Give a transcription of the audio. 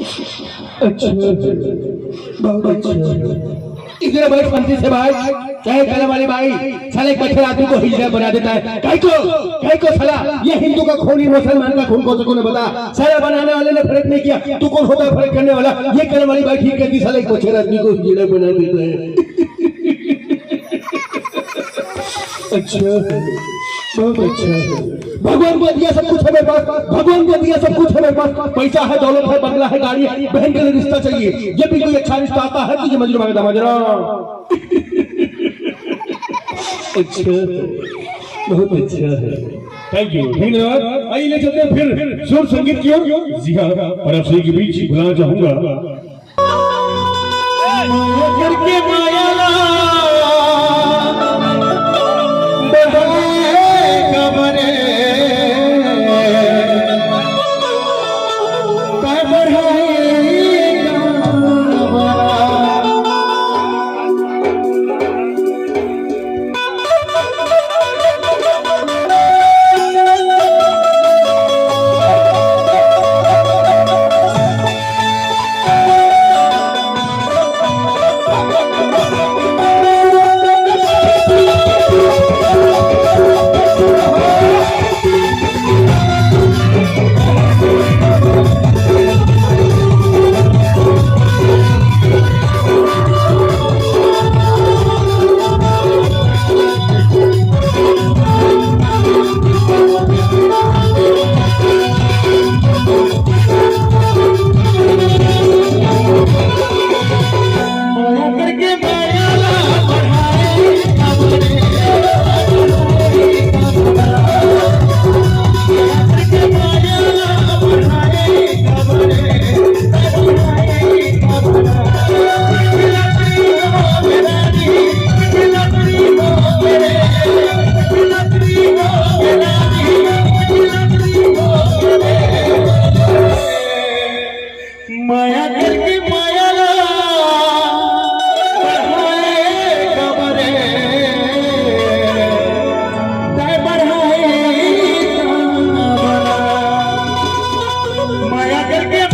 अच्छा बहुत अच्छा। इधर भाई पंथी से भाई चाहे कलम वाले भाई साले कठोर आदमी को हिजड़ा बना देता है। कहीं को साला ये हिंदू का खून मुसलमान का खून कौन को बता। साला बनाने वाले ने फर्क नहीं किया, तू कौन होता है फर्क करने वाला। ये कलम वाली भाई ठीक कहती, साले कठोर आदमी को हिजड़ा बना देता है। अच्छा बहुत अच्छा। भगवान को दिया सब कुछ है मेरे पास, भगवान को दिया सब कुछ है मेरे पास। पैसा है, दौलत है, बंगला है, गाड़ी है, बहन के लिए रिश्ता चाहिए। जब भी कोई अच्छा रिश्ता आता है तो ये मजरू मांगता मजरा। अच्छा बहुत अच्छा है, थैंक यू, धन्यवाद। आइए ले चलते हैं फिर सुर संगीत की ओर। जी हाँ, और आप सभी के बीच बुलाना चाहूंगा माया करके